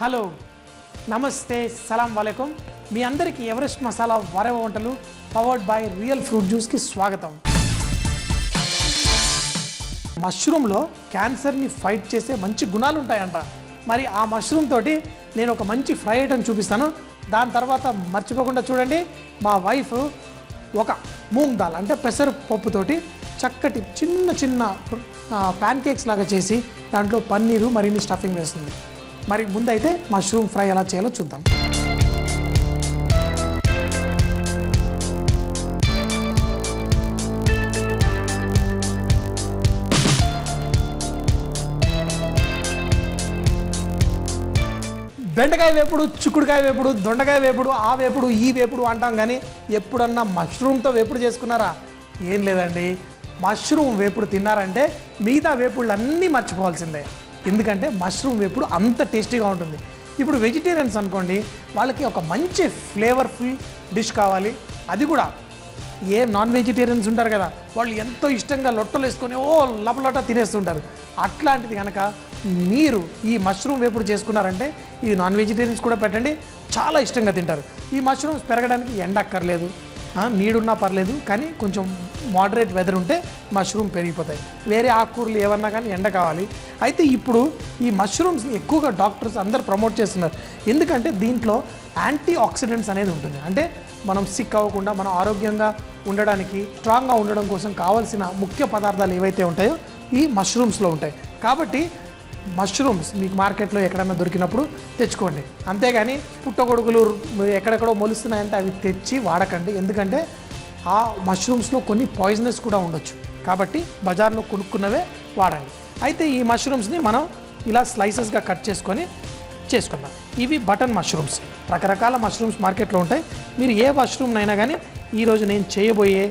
Hello నమస్తే సలాం వాలేకుం మీ అందరికీ Everest masala వారేవ వంటలు పవర్డ్ బై రియల్ ఫ్రూట్ జ్యూస్కి స్వాగతం. మష్రూమ్లో క్యాన్సర్ని ఫైట్ చేసే మంచి గుణాలు ఉంటాయంట. మరి ఆ మష్రూమ్ తోటి నేను ఒక మంచి ఫ్రై ఐటమ్ చూపిస్తాను. దాని తర్వాత మర్చిపోకుండా చూడండి, మా వైఫ్ ఒక మూంగ్ దాల్ అంటే పెసరపప్పుతోటి చక్కటి చిన్న చిన్న ప్యాన్ కేక్స్ లాగా చేసి దాంట్లో పన్నీరు మరిన్ని స్టఫింగ్ వేస్తుంది. మరి ముందైతే మష్రూమ్ ఫ్రై ఎలా చేయాలో చూద్దాం. బెండకాయ వేపుడు, చిక్కుడుకాయ వేపుడు, దొండకాయ వేపుడు, ఆ వేపుడు ఈ వేపుడు అంటాం, కానీ ఎప్పుడన్నా మష్రూమ్తో వేపుడు చేసుకున్నారా? ఏం లేదండి, మష్రూమ్ వేపుడు తిన్నారంటే మిగతా వేపుళ్ళు అన్నీ మర్చిపోవాల్సిందే. ఎందుకంటే మష్రూమ్ వేపుడు అంత టేస్టీగా ఉంటుంది. ఇప్పుడు వెజిటేరియన్స్ అనుకోండి, వాళ్ళకి ఒక మంచి ఫ్లేవర్ఫుల్ డిష్ కావాలి. అది కూడా ఏ నాన్ వెజిటేరియన్స్ ఉంటారు కదా, వాళ్ళు ఎంతో ఇష్టంగా లొట్టలు వేసుకొని లపలట తినేస్తుంటారు. అట్లాంటిది కనుక మీరు ఈ మష్రూమ్ వేపుడు చేసుకున్నారంటే ఇది నాన్ వెజిటేరియన్స్ కూడా పెట్టండి, చాలా ఇష్టంగా తింటారు. ఈ మష్రూమ్స్ పెరగడానికి ఎండ అక్కర్లేదు, నీడున్నా పర్లేదు, కానీ కొంచెం మోడరేట్ వెదర్ ఉంటే మష్రూమ్ పెరిగిపోతాయి. వేరే ఆకుకూరలు ఏమన్నా కానీ ఎండ కావాలి. అయితే ఇప్పుడు ఈ మష్రూమ్స్ని ఎక్కువగా డాక్టర్స్ అందరు ప్రమోట్ చేస్తున్నారు. ఎందుకంటే దీంట్లో యాంటీ ఆక్సిడెంట్స్ అనేది ఉంటుంది. అంటే మనం సిక్ అవ్వకుండా మనం ఆరోగ్యంగా ఉండడానికి, స్ట్రాంగ్గా ఉండడం కోసం కావాల్సిన ముఖ్య పదార్థాలు ఏవైతే ఉంటాయో ఈ మష్రూమ్స్లో ఉంటాయి. కాబట్టి మష్రూమ్స్ మీకు మార్కెట్లో ఎక్కడైనా దొరికినప్పుడు తెచ్చుకోండి. అంతేగాని పుట్టగొడుగులు ఎక్కడెక్కడో మొలుస్తున్నాయంటే అవి తెచ్చి వాడకండి. ఎందుకంటే ఆ మష్రూమ్స్లో కొన్ని పాయిజనస్ కూడా ఉండొచ్చు. కాబట్టి బజార్లో కొనుక్కున్నవే వాడండి. అయితే ఈ మష్రూమ్స్ని మనం ఇలా స్లైసెస్గా కట్ చేసుకుందాం. ఇవి బటన్ మష్రూమ్స్. రకరకాల మష్రూమ్స్ మార్కెట్లో ఉంటాయి. మీరు ఏ మష్రూమ్నైనా కానీ ఈరోజు నేను చేయబోయే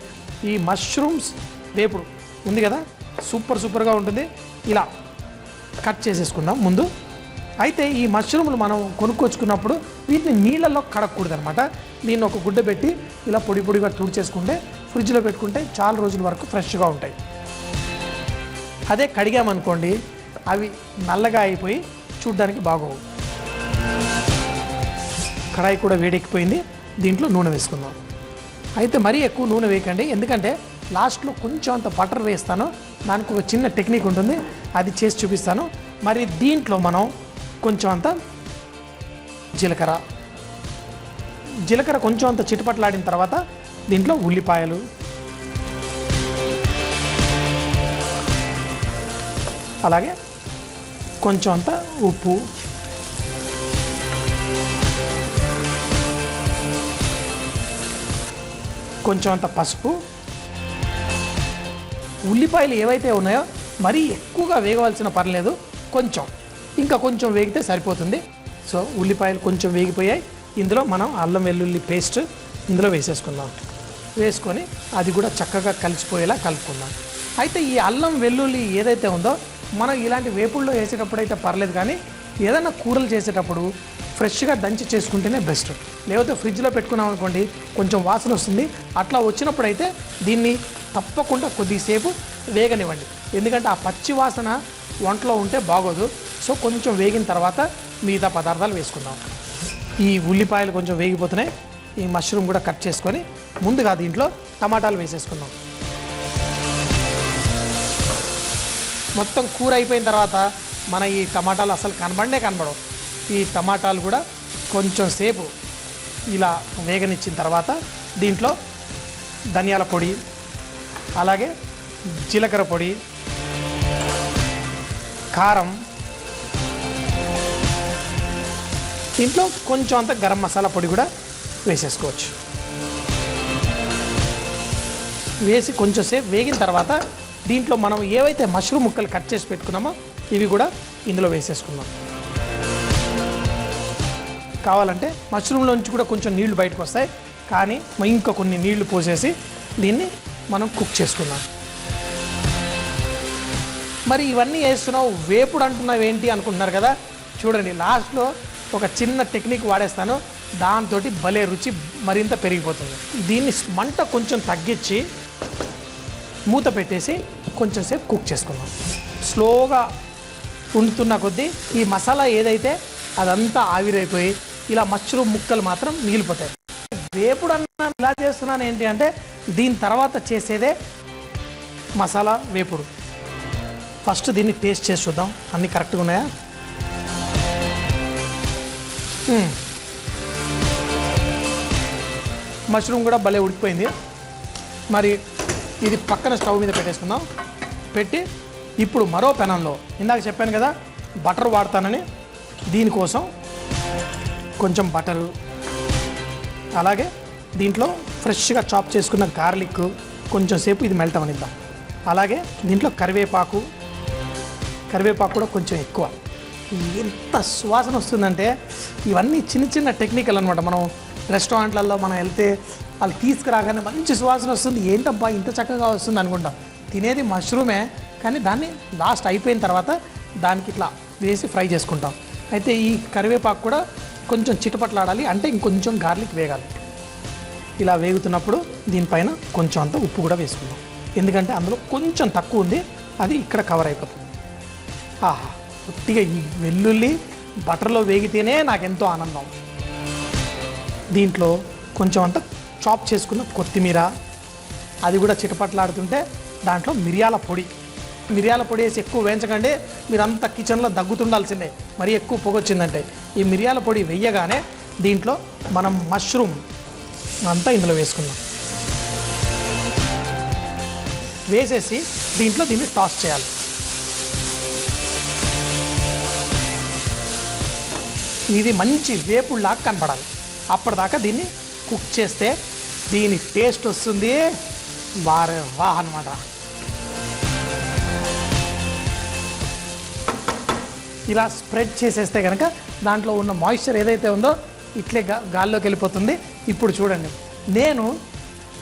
ఈ మష్రూమ్స్ వేపుడు ఉంది కదా, సూపర్గా ఉంటుంది. ఇలా కట్ చేసేసుకుందాం ముందు. అయితే ఈ మష్రూమ్లు మనం కొనుక్కొచ్చుకున్నప్పుడు వీటిని నీళ్ళల్లో కడగకూడదు అనమాట. దీన్ని ఒక గుడ్డ పెట్టి ఇలా పొడిగా తుడిచేసుకుంటే ఫ్రిడ్జ్లో పెట్టుకుంటే చాలా రోజుల వరకు ఫ్రెష్గా ఉంటాయి. అదే కడిగామనుకోండి అవి నల్లగా అయిపోయి చూడ్డానికి బాగోవు. కడాయి కూడా వేడెక్కిపోయింది. దీంట్లో నూనె వేసుకుందాం. అయితే మరీ ఎక్కువ నూనె వేయకండి, ఎందుకంటే లాస్ట్లో కొంచెం అంత బటర్ వేస్తాను. దానికి ఒక చిన్న టెక్నిక్ ఉంటుంది, అది చేసి చూపిస్తాను. మరి దీంట్లో మనం కొంచెం అంత జీలకర్ర కొంచెం అంత చిటపట్లాడిన తర్వాత దీంట్లో ఉల్లిపాయలు, అలాగే కొంచెం అంత ఉప్పు, కొంచెం అంత పసుపు. ఉల్లిపాయలు ఏవైతే ఉన్నాయో మరీ ఎక్కువగా వేగవలసిన పర్లేదు, కొంచెం వేగితే సరిపోతుంది. సో ఉల్లిపాయలు కొంచెం వేగిపోయాయి. ఇందులో మనం అల్లం వెల్లుల్లి పేస్ట్ ఇందులో వేసేసుకుందాం. వేసుకొని అది కూడా చక్కగా కలిసిపోయేలా కలుపుకుందాం. అయితే ఈ అల్లం వెల్లుల్లి ఏదైతే ఉందో మనం ఇలాంటి వేపుల్లో వేసేటప్పుడు అయితే పర్లేదు, కానీ ఏదైనా కూరలు చేసేటప్పుడు ఫ్రెష్గా దంచి చేసుకుంటేనే బెస్ట్. లేకపోతే ఫ్రిడ్జ్లో పెట్టుకున్నాం అనుకోండి కొంచెం వాసన వస్తుంది. అట్లా వచ్చినప్పుడు అయితే దీన్ని తప్పకుండా కొద్దిసేపు వేగనివ్వండి, ఎందుకంటే ఆ పచ్చి వాసన వంటలో ఉంటే బాగోదు. సో కొంచెం వేగిన తర్వాత మిగతా పదార్థాలు వేసుకుందాం. ఈ ఉల్లిపాయలు కొంచెం వేగిపోతున్నాయి. ఈ మష్రూమ్ కూడా కట్ చేసుకొని ముందుగా దీంట్లో టమాటాలు వేసేసుకుందాం. మొత్తం కూర అయిపోయిన తర్వాత మన ఈ టమాటాలు అసలు కనబడవు. ఈ టమాటాలు కూడా కొంచెం సేపు ఇలా వేగనిచ్చిన తర్వాత దీంట్లో ధనియాల పొడి, అలాగే జీలకర్ర పొడి, కారం, దీంట్లో కొంచెం అంత గరం మసాలా పొడి కూడా వేసేసుకోవచ్చు. వేసి కొంచెం సేపు వేగిన తర్వాత దీంట్లో మనం ఏవైతే మష్రూమ్ ముక్కలు కట్ చేసి పెట్టుకున్నామో ఇవి కూడా ఇందులో వేసేసుకుందాం. కావాలంటే మష్రూమ్లోంచి కూడా కొంచెం నీళ్లు బయటకు వస్తాయి, కానీ ఇంకా కొన్ని నీళ్లు పోసేసి దీన్ని మనం కుక్ చేసుకుందాం. మరి ఇవన్నీ వేస్తున్నావు వేపుడు అంటున్నావు ఏంటి అనుకుంటున్నారు కదా, చూడండి లాస్ట్లో ఒక చిన్న టెక్నిక్ వాడేస్తాను. దాంతో భలే రుచి మరింత పెరిగిపోతుంది. దీన్ని మంట కొంచెం తగ్గించి మూత పెట్టేసి కొంచెం సేపు కుక్ చేసుకుందాం. స్లోగా వండుతున్న కొద్దీ ఈ మసాలా ఏదైతే అదంతా ఆవిరైపోయి ఇలా మష్రూమ్ ముక్కలు మాత్రం మిగిలిపోతాయి. వేపుడు అన్న ఇలా చేస్తున్నాను ఏంటి అంటే దీని తర్వాత చేసేదే మసాలా వేపుడు. ఫస్ట్ దీన్ని టేస్ట్ చేసి చూద్దాం అన్నీ కరెక్ట్గా ఉన్నాయా. మష్రూమ్ కూడా భలే ఉడికిపోయింది. మరి ఇది పక్కన స్టవ్ మీద పెట్టేసుకుందాం. పెట్టి ఇప్పుడు మరో పెనంలో ఇందాక చెప్పాను కదా బటర్ వాడతానని, దీనికోసం కొంచెం బటరు, అలాగే దీంట్లో ఫ్రెష్గా చాప్ చేసుకున్న గార్లిక్ కొంచెం సేపు ఇది మెల్ట్ అవనిద్దాం. అలాగే దీంట్లో కరివేపాకు కూడా కొంచెం ఎక్కువ. ఎంత సువాసన వస్తుందంటే ఇవన్నీ చిన్న చిన్న టెక్నికల్ అనమాట. మనం రెస్టారెంట్లలో మనం వెళ్తే వాళ్ళు తీసుకురాగానే మంచి సువాసన వస్తుంది, ఏంటబ్బా ఇంత చక్కగా వస్తుంది అనుకుంటాం. తినేది మష్రూమే, కానీ దాన్ని లాస్ట్ అయిపోయిన తర్వాత దానికి ఇట్లా వేసి ఫ్రై చేసుకుంటాం. అయితే ఈ కరివేపాకు కూడా కొంచెం చిటపట్లాడాలి, అంటే ఇంకొంచెం గార్లిక్ వేగాలి. ఇలా వేగుతున్నప్పుడు దీనిపైన కొంచెం అంత ఉప్పు కూడా వేసుకుందాం, ఎందుకంటే అందులో కొంచెం తక్కువ ఉంది, అది ఇక్కడ కవర్ అయిపోతుంది. ఆహా, పూర్తిగా ఈ వెల్లుల్లి బటర్లో వేగితేనే నాకెంతో ఆనందం. దీంట్లో కొంచెం అంత చాప్ చేసుకున్న కొత్తిమీర, అది కూడా చిటపట్లాడుతుంటే దాంట్లో మిరియాల పొడి వేసి ఎక్కువ వేయించకండి, మీరంతా కిచెన్లో దగ్గుతుండాల్సిందే మరీ ఎక్కువ పొగొచ్చిందంటే. ఈ మిరియాల పొడి వేయగానే దీంట్లో మనం మష్రూమ్ అంతా ఇందులో వేసుకుందాం. వేసేసి దీన్ని టాస్ చేయాలి. ఇది మంచి వేపుడులాగా కనపడాలి. అప్పటిదాకా దీన్ని కుక్ చేస్తే దీని టేస్ట్ వస్తుంది వారే వాహ్ అనమాట. ఇలా స్ప్రెడ్ చేసేస్తే కనుక దాంట్లో ఉన్న మాయిశ్చర్ ఏదైతే ఉందో ఇట్లే గాల్లోకి వెళ్ళిపోతుంది. ఇప్పుడు చూడండి, నేను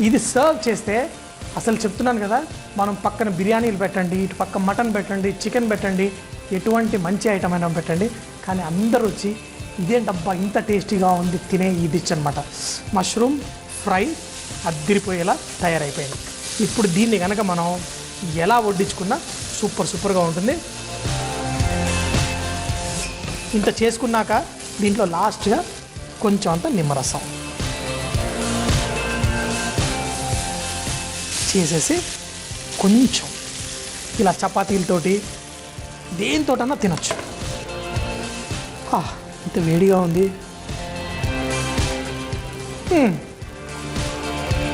ఇది సర్వ్ చేస్తే అసలు చెప్తున్నాను కదా, మనం పక్కన బిర్యానీలు పెట్టండి, ఇటు పక్క మటన్ పెట్టండి, చికెన్ పెట్టండి, ఎటువంటి మంచి ఐటమ్ అయినా పెట్టండి, కానీ అందరూ వచ్చి ఇదేంటబ్బా ఇంత టేస్టీగా ఉంది తినే ఈ డిష్ అనమాట. మష్రూమ్ ఫ్రై అద్దిరిపోయేలా తయారైపోయింది. ఇప్పుడు దీన్ని కనుక మనం ఎలా వడ్డించుకున్నా సూపర్గా ఉంటుంది. ఇంత చేసుకున్నాక దీంట్లో లాస్ట్గా కొంచెం అంత నిమ్మరసం చేసేసి కొంచెం ఇలా చపాతీలతోటి దేనితోటన్నా తినచ్చు. ఇంత వేడిగా ఉంది.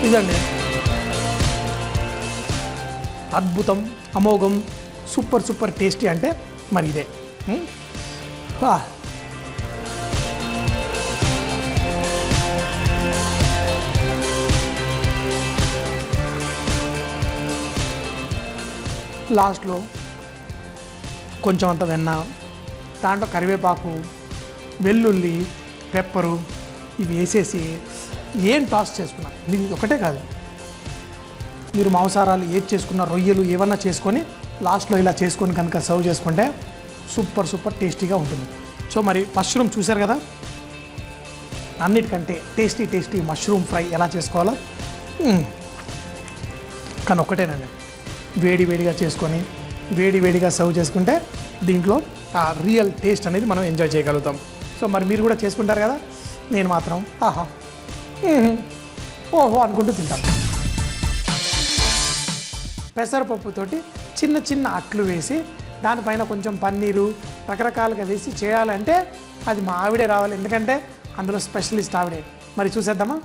ఇదండి అద్భుతం, అమోఘం, సూపర్ టేస్టీ అంటే మరి ఇదే. లాస్ట్లో కొంచెం అంత వెన్న, దాంట్లో కరివేపాకు, వెల్లుల్లి, పెప్పరు ఇవి వేసేసి ఏం టాస్ చేసుకున్నా. ఇది ఒకటే కాదు, మీరు మాంసాహారాలు ఏది చేసుకున్న, రొయ్యలు ఏమన్నా చేసుకొని లాస్ట్లో ఇలా చేసుకొని కనుక సర్వ్ చేసుకుంటే సూపర్ టేస్టీగా ఉంటుంది. సో మరి మష్రూమ్ చూశారు కదా, అన్నిటికంటే టేస్టీ మష్రూమ్ ఫ్రై ఎలా చేసుకోవాలో. కానీ ఒకటేనండి, వేడిగా చేసుకొని వేడిగా సర్వ్ చేసుకుంటే దీంట్లో ఆ రియల్ టేస్ట్ అనేది మనం ఎంజాయ్ చేయగలుగుతాం. సో మరి మీరు కూడా చేసుకుంటారు కదా, నేను మాత్రం ఆహా ఓహో అనుకుంటూ తింటాను. పెసరపప్పుతోటి చిన్న అట్లు వేసి దానిపైన కొంచెం పన్నీరు రకరకాలుగా వేసి చేయాలంటే అది మా ఆవిడే రావాలి, ఎందుకంటే అందులో స్పెషలిస్ట్ ఆవిడే. మరి చూసేద్దామా?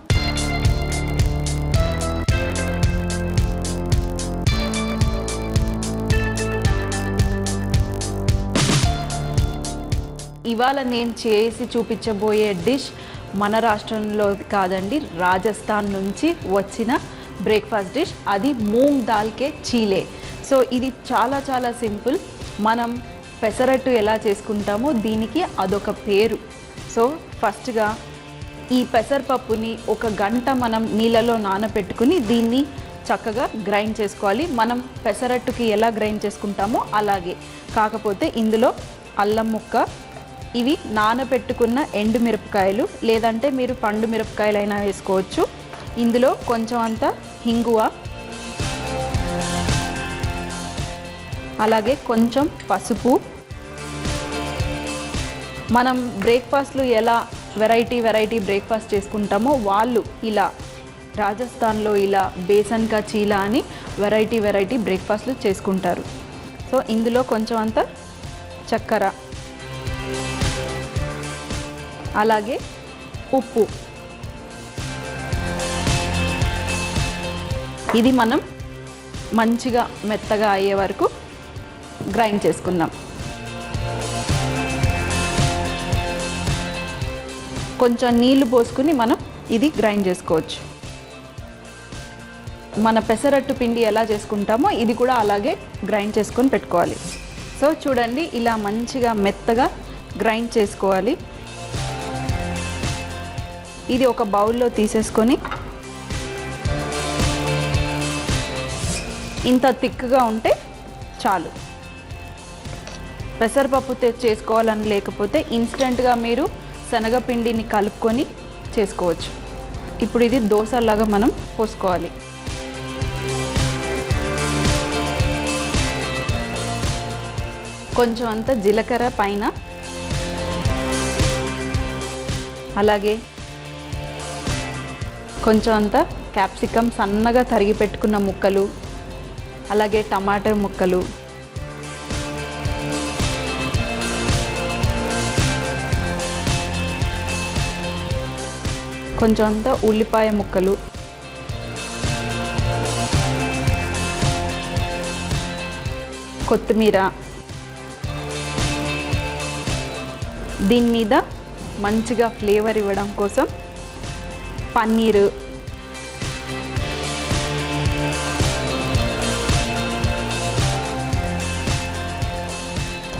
ఇవాళ నేను చేసి చూపించబోయే డిష్ మన రాష్ట్రంలో కాదండి, రాజస్థాన్ నుంచి వచ్చిన బ్రేక్ఫాస్ట్ డిష్, అది మూంగ్ దాల్ కే చీలే. సో ఇది చాలా సింపుల్. మనం పెసరట్టు ఎలా చేసుకుంటామో దీనికి అదొక పేరు. సో ఫస్ట్గా ఈ పెసరపప్పుని 1 గంట మనం నీళ్ళలో నానబెట్టుకుని దీన్ని చక్కగా గ్రైండ్ చేసుకోవాలి. మనం పెసరట్టుకి ఎలా గ్రైండ్ చేసుకుంటామో అలాగే, కాకపోతే ఇందులో అల్లం ముక్క, ఇవి నానబెట్టుకున్న ఎండుమిరపకాయలు, లేదంటే మీరు పండు మిరపకాయలైనా వేసుకోవచ్చు. ఇందులో కొంచెం అంత హింగువ, అలాగే కొంచెం పసుపు, మనం బ్రేక్ఫాస్ట్లు ఎలా వెరైటీ బ్రేక్ఫాస్ట్ చేసుకుంటామో వాళ్ళు ఇలా రాజస్థాన్లో ఇలా బేసన్ కా చీలా అని వెరైటీ బ్రేక్ఫాస్ట్లు చేసుకుంటారు. సో ఇందులో కొంచెం అంత చక్కెర, అలాగే ఉప్పు, ఇది మనం మంచిగా మెత్తగా అయ్యే వరకు గ్రైండ్ చేసుకుందాం. కొంచెం నీళ్లు పోసుకుని మనం ఇది గ్రైండ్ చేసుకోవచ్చు. మన పెసరట్టు పిండి ఎలా చేసుకుంటామో ఇది కూడా అలాగే గ్రైండ్ చేసుకొని పెట్టుకోవాలి. సో చూడండి, ఇలా మంచిగా మెత్తగా గ్రైండ్ చేసుకోవాలి. ఇది ఒక బౌల్లో తీసేసుకొని ఇంత థిక్గా ఉంటే చాలు. పెసరపప్పు చేసుకోవాలని లేకపోతే ఇన్స్టెంట్గా మీరు శనగపిండిని కలుపుకొని చేసుకోవచ్చు. ఇప్పుడు ఇది దోశలాగా మనం పోసుకోవాలి. కొంచెం అంత జీలకర్ర పైన, అలాగే కొంచెం అంత క్యాప్సికమ్ సన్నగా తరిగి పెట్టుకున్న ముక్కలు, అలాగే టమాటా ముక్కలు, కొంచెం అంత ఉల్లిపాయ ముక్కలు, కొత్తిమీర, దీని మీద మంచిగా ఫ్లేవర్ ఇవ్వడం కోసం పన్నీరు,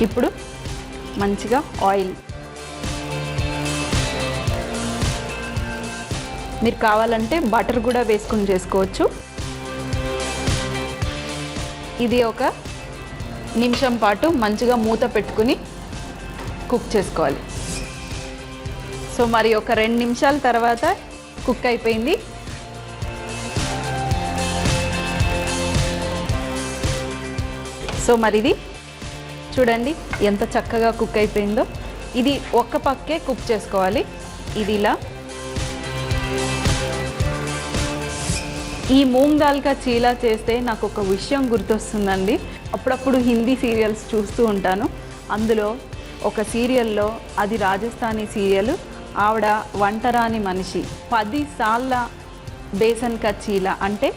ఇప్పుడు మంచిగా ఆయిల్, మీరు కావాలంటే బటర్ కూడా వేసుకుని చేసుకోవచ్చు. ఇది ఒక నిమిషం పాటు మంచిగా మూత పెట్టుకుని కుక్ చేసుకోవాలి. సో మరి ఒక 2 నిమిషాల తర్వాత కుక్ అయిపోయింది. సో మరి ఇది చూడండి ఎంత చక్కగా కుక్ అయిపోయిందో. ఇది ఒక్క పక్కే కుక్ చేసుకోవాలి. ఇది ఇలా. ఈ మూంగ్ దాల్ కా చీలా చేస్తే నాకు ఒక విషయం గుర్తొస్తుందండి. అప్పుడప్పుడు హిందీ సీరియల్స్ చూస్తూ ఉంటాను. అందులో ఒక సీరియల్లో, అది రాజస్థానీ సీరియల్, ఆవిడ వంటరాని మనిషి 10 సార్ల బేసన్ కా చీలా అంటే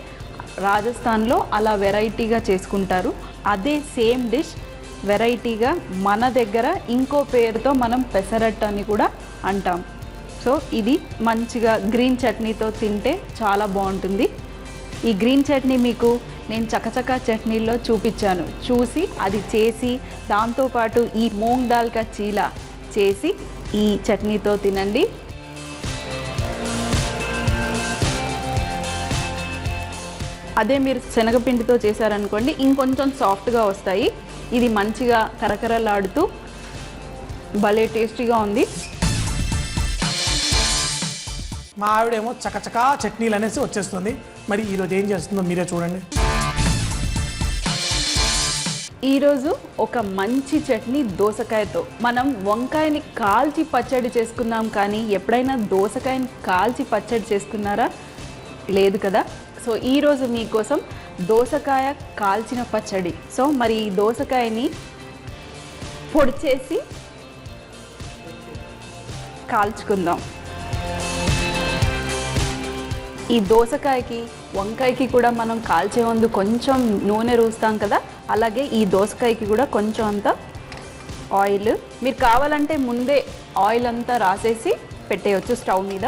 రాజస్థాన్లో అలా వెరైటీగా చేసుకుంటారు. అదే సేమ్ డిష్ వెరైటీగా మన దగ్గర ఇంకో పేరుతో మనం పెసరట్టు అని కూడా అంటాం. సో ఇది మంచిగా గ్రీన్ చట్నీతో తింటే చాలా బాగుంటుంది. ఈ గ్రీన్ చట్నీ మీకు నేను చకచకా చట్నీల్లో చూపించాను. చూసి అది చేసి దాంతోపాటు ఈ మూంగ్ దాల్ కా చీలా చేసి ఈ చట్నీతో తినండి. అదే మీరు శనగపిండితో చేశారనుకోండి ఇంకొంచెం సాఫ్ట్గా వస్తాయి. ఇది మంచిగా కరకరలాడుతూ భలే టేస్టీగా ఉంది. మా ఆవిడేమో చకచకా చట్నీలు అనేసి వచ్చేస్తుంది. మరి ఈరోజు ఏం చేస్తుందో మీరే చూడండి. ఈరోజు ఒక మంచి చట్నీ దోసకాయతో. మనం వంకాయని కాల్చి పచ్చడి చేసుకున్నాం, కానీ ఎప్పుడైనా దోసకాయని కాల్చి పచ్చడి చేసుకున్నారా? లేదు కదా. సో ఈరోజు మీకోసం దోసకాయ కాల్చిన పచ్చడి. సో మరి ఈ దోసకాయని పొడి చేసి కాల్చుకుందాం. ఈ దోసకాయకి వంకాయకి కూడా మనం కాల్చే ముందు కొంచెం నూనె రూస్తాం కదా, అలాగే ఈ దోసకాయకి కూడా కొంచెం అంత ఆయిల్. మీరు కావాలంటే ముందే ఆయిల్ అంతా రాసేసి పెట్టేయచ్చు స్టవ్ మీద.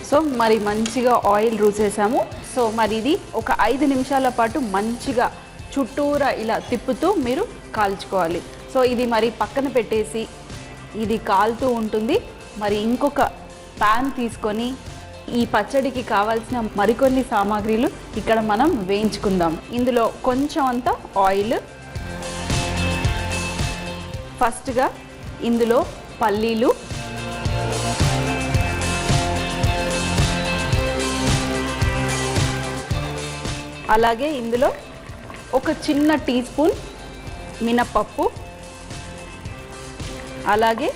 సో మరి మంచిగా ఆయిల్ రూసేసాము. సో మరి ఇది ఒక 5 నిమిషాల పాటు మంచిగా చుట్టూరా ఇలా తిప్పుతూ మీరు కాల్చుకోవాలి. సో ఇది మరి పక్కన పెట్టేసి ఇది కాలుతూ ఉంటుంది. మరి ఇంకొక ప్యాన్ తీసుకొని ఈ పచ్చడికి కావాల్సిన మరికొన్ని సామాగ్రిలు ఇక్కడ మనం వేయించుకుందాం. ఇందులో కొంచెం అంత ఆయిల్. ఫస్ట్గా ఇందులో పల్లీలు, అలాగే ఇందులో ఒక చిన్న టీ స్పూన్ మినపప్పు, అలాగే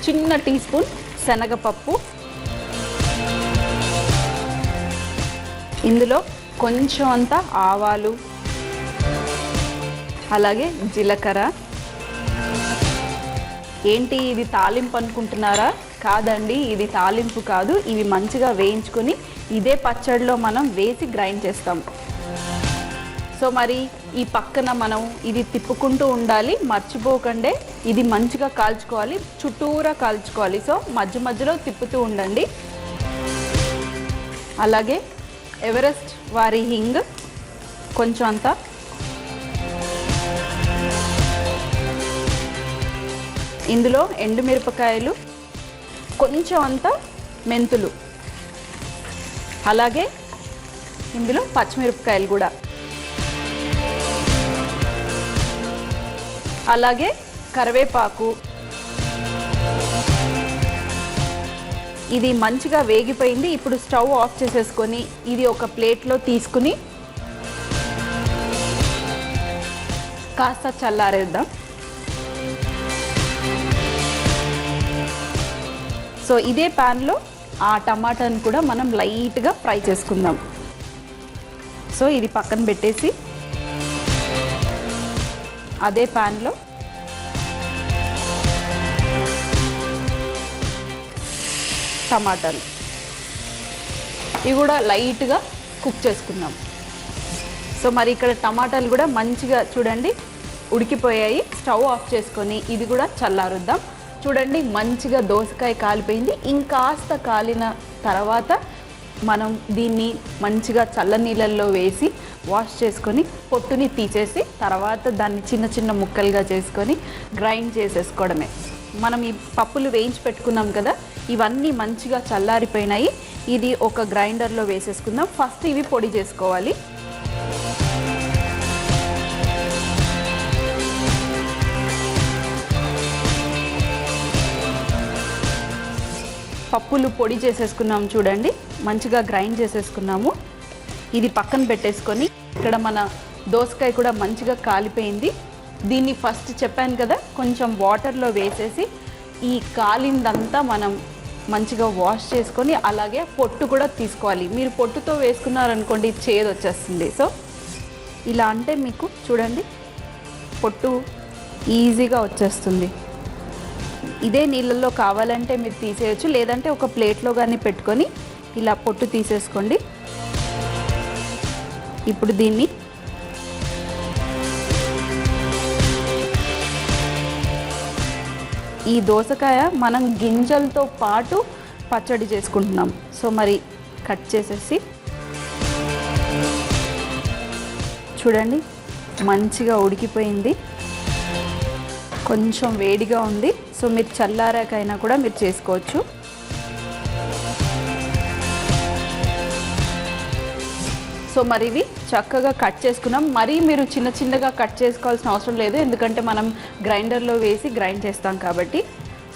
చిన్న టీ స్పూన్ శనగపప్పు, ఇందులో కొంచెం అంత ఆవాలు, అలాగే జీలకర్ర. ఏంటి ఇది తాలింపు అనుకుంటున్నారా? కాదండి, ఇది తాలింపు కాదు. ఇవి మంచిగా వేయించుకొని ఇదే పచ్చడిలో మనం వేసి గ్రైండ్ చేస్తాం. సో మరి ఈ పక్కన మనం ఇది తిప్పుకుంటూ ఉండాలి, మర్చిపోకండి. ఇది మంచిగా కాల్చుకోవాలి, చుట్టూరా కాల్చుకోవాలి. సో మధ్య మధ్యలో తిప్పుతూ ఉండండి. అలాగే ఎవరెస్ట్ వారి హింగ్ కొంచెం అంతా, ఇందులో ఎండుమిరపకాయలు, కొంచెం అంత మెంతులు, అలాగే ఇందులో పచ్చిమిరపకాయలు కూడా, అలాగే కరివేపాకు. ఇది మంచిగా వేగిపోయింది. ఇప్పుడు స్టవ్ ఆఫ్ చేసేసుకొని ఇది ఒక ప్లేట్లో తీసుకుని కాస్త చల్లారేద్దాం. సో ఇదే ప్యాన్లో ఆ టమాటాను కూడా మనం లైట్గా ఫ్రై చేసుకుందాం. సో ఇది పక్కన పెట్టేసి అదే ప్యాన్లో టమాటాలు ఇవి కూడా లైట్గా కుక్ చేసుకుందాం. సో మరి ఇక్కడ టమాటాలు కూడా మంచిగా చూడండి ఉడికిపోయాయి. స్టవ్ ఆఫ్ చేసుకొని ఇది కూడా చల్లారుద్దాం. చూడండి మంచిగా దోసకాయ కాలిపోయింది. ఇంకాస్త కాలిన తర్వాత మనం దీన్ని మంచిగా చల్ల నీళ్ళల్లో వేసి వాష్ చేసుకొని పొట్టుని తీసేసి తర్వాత దాన్ని చిన్న చిన్న ముక్కలుగా చేసుకొని గ్రైండ్ చేసేసుకోవడమే. మనం ఈ పప్పులు వేయించి పెట్టుకున్నాం కదా, ఇవన్నీ మంచిగా చల్లారిపోయినాయి. ఇది ఒక గ్రైండర్లో వేసేసుకుందాం. ఫస్ట్ ఇవి పొడి చేసుకోవాలి. పప్పులు పొడి చేసేసుకున్నాం చూడండి, మంచిగా గ్రైండ్ చేసేసుకున్నాము. ఇది పక్కన పెట్టేసుకొని ఇక్కడ మన దోసకాయ కూడా మంచిగా కాలిపోయింది. దీన్ని ఫస్ట్ చెప్పాను కదా కొంచెం వాటర్లో వేసేసి ఈ కాలిందంతా మనం మంచిగా వాష్ చేసుకొని అలాగే పొట్టు కూడా తీసుకోవాలి. మీరు పొట్టుతో వేసుకున్నారనుకోండి చేదు వచ్చేస్తుంది. సో ఇలా అంటే మీకు చూడండి పొట్టు ఈజీగా వచ్చేస్తుంది. ఇదే నీళ్ళల్లో కావాలంటే మీరు తీసేయచ్చు, లేదంటే ఒక ప్లేట్లో కానీ పెట్టుకొని ఇలా పొట్టు తీసేసుకోండి. ఇప్పుడు దీన్ని ఈ దోసకాయ మనం గింజలతో పాటు పచ్చడి చేసుకుంటున్నాం. సో మరి కట్ చేసేసి చూడండి మంచిగా ఉడికిపోయింది. కొంచెం వేడిగా ఉంది. సో మీరు చల్లారాకైనా కూడా మీరు చేసుకోవచ్చు. సో మరి ఇవి చక్కగా కట్ చేసుకున్నాం. మరీ మీరు చిన్న చిన్నగా కట్ చేసుకోవాల్సిన అవసరం లేదు, ఎందుకంటే మనం గ్రైండర్లో వేసి గ్రైండ్ చేస్తాం కాబట్టి.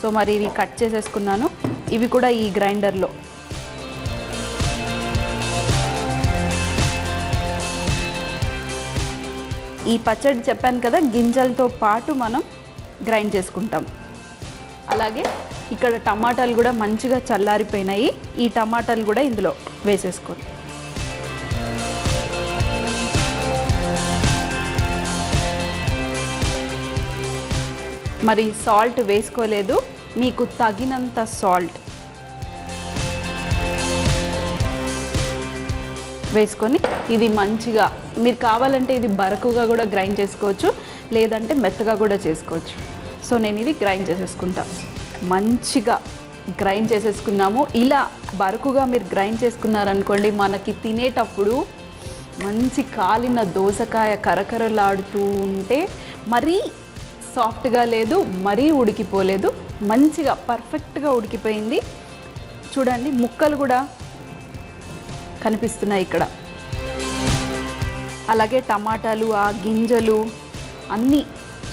సో మరి ఇవి కట్ చేసేసుకున్నాను. ఇవి కూడా ఈ గ్రైండర్లో ఈ పచ్చడి చెప్పాను కదా గింజలతో పాటు మనం గ్రైండ్ చేసుకుంటాం. అలాగే ఇక్కడ టమాటాలు కూడా మంచిగా చల్లారిపోయినాయి. ఈ టమాటాలు కూడా ఇందులో వేసేసుకోండి. మరి సాల్ట్ వేసుకోలేదు, మీకు తగినంత సాల్ట్ వేసుకొని ఇది మంచిగా మీరు కావాలంటే ఇది బరకుగా కూడా గ్రైండ్ చేసుకోవచ్చు, లేదంటే మెత్తగా కూడా చేసుకోవచ్చు. సో నేను ఇది గ్రైండ్ చేసేసుకుంటా. మంచిగా గ్రైండ్ చేసేసుకున్నాము. ఇలా బరకుగా మీరు గ్రైండ్ చేసుకున్నారనుకోండి మనకి తినేటప్పుడు మంచి కాలిన దోసకాయ కరకరలాడుతూ ఉంటే మరీ సాఫ్ట్గా లేదు, మరీ ఉడికిపోలేదు, మంచిగా పర్ఫెక్ట్గా ఉడికిపోయింది. చూడండి ముక్కలు కూడా కనిపిస్తున్నాయి ఇక్కడ. అలాగే టమాటాలు ఆ గింజలు అన్నీ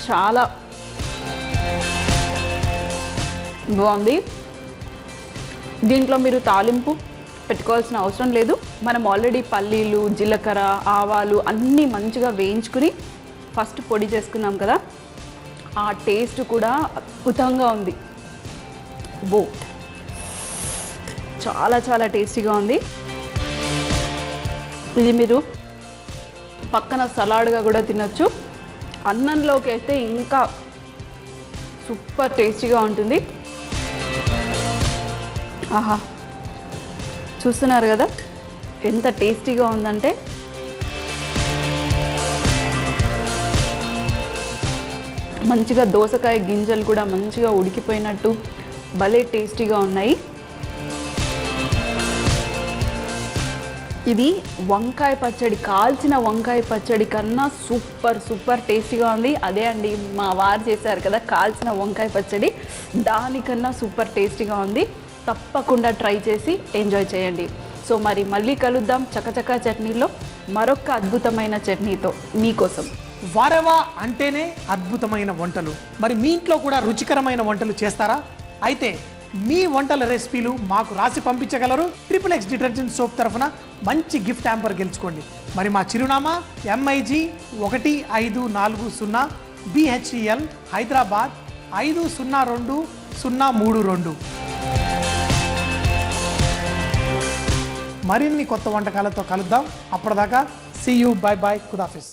చాలా బాగుంది. దీంట్లో మీరు తాలింపు పెట్టుకోవాల్సిన అవసరం లేదు. మనం ఆల్రెడీ పల్లీలు, జీలకర్ర, ఆవాలు అన్నీ మంచిగా వేయించుకుని ఫస్ట్ పొడి చేసుకున్నాం కదా, ఆ టేస్ట్ కూడా అద్భుతంగా ఉంది. బో చాలా చాలా టేస్టీగా ఉంది. ఇది మీరు పక్కన సలాడ్గా కూడా తినొచ్చు. అన్నంలోకి అయితే ఇంకా సూపర్ టేస్టీగా ఉంటుంది. ఆహా, చూస్తున్నారు కదా ఎంత టేస్టీగా ఉందంటే. మంచిగా దోసకాయ గింజలు కూడా మంచిగా ఉడికిపోయినట్టు భలే టేస్టీగా ఉన్నాయి. ఇది వంకాయ పచ్చడి, కాల్చిన వంకాయ పచ్చడి కన్నా సూపర్ సూపర్ టేస్టీగా ఉంది. అదే అండి మా వారు చేశారు కదా కాల్చిన వంకాయ పచ్చడి, దానికన్నా సూపర్ టేస్టీగా ఉంది. తప్పకుండా ట్రై చేసి ఎంజాయ్ చేయండి. సో మరి మళ్ళీ కలుద్దాం చకచకా చట్నీలో మరొక అద్భుతమైన చట్నీతో మీకోసం. వారెవా అంటేనే అద్భుతమైన వంటలు. మరి మీ ఇంట్లో కూడా రుచికరమైన వంటలు చేస్తారా? అయితే మీ వంటల రెసిపీలు మాకు రాసి పంపించగలరు. XXX డిటర్జెంట్ సోప్ తరఫున మంచి గిఫ్ట్ హ్యాంపర్ గెలుచుకోండి. మరి మా చిరునామా MIG 1540 BHEL హైదరాబాద్ 502032. మరిన్ని కొత్త వంటకాలతో కలుద్దాం. అప్పటిదాకా సీ యూ, బై బాయ్, ఖుదాఫిజ్.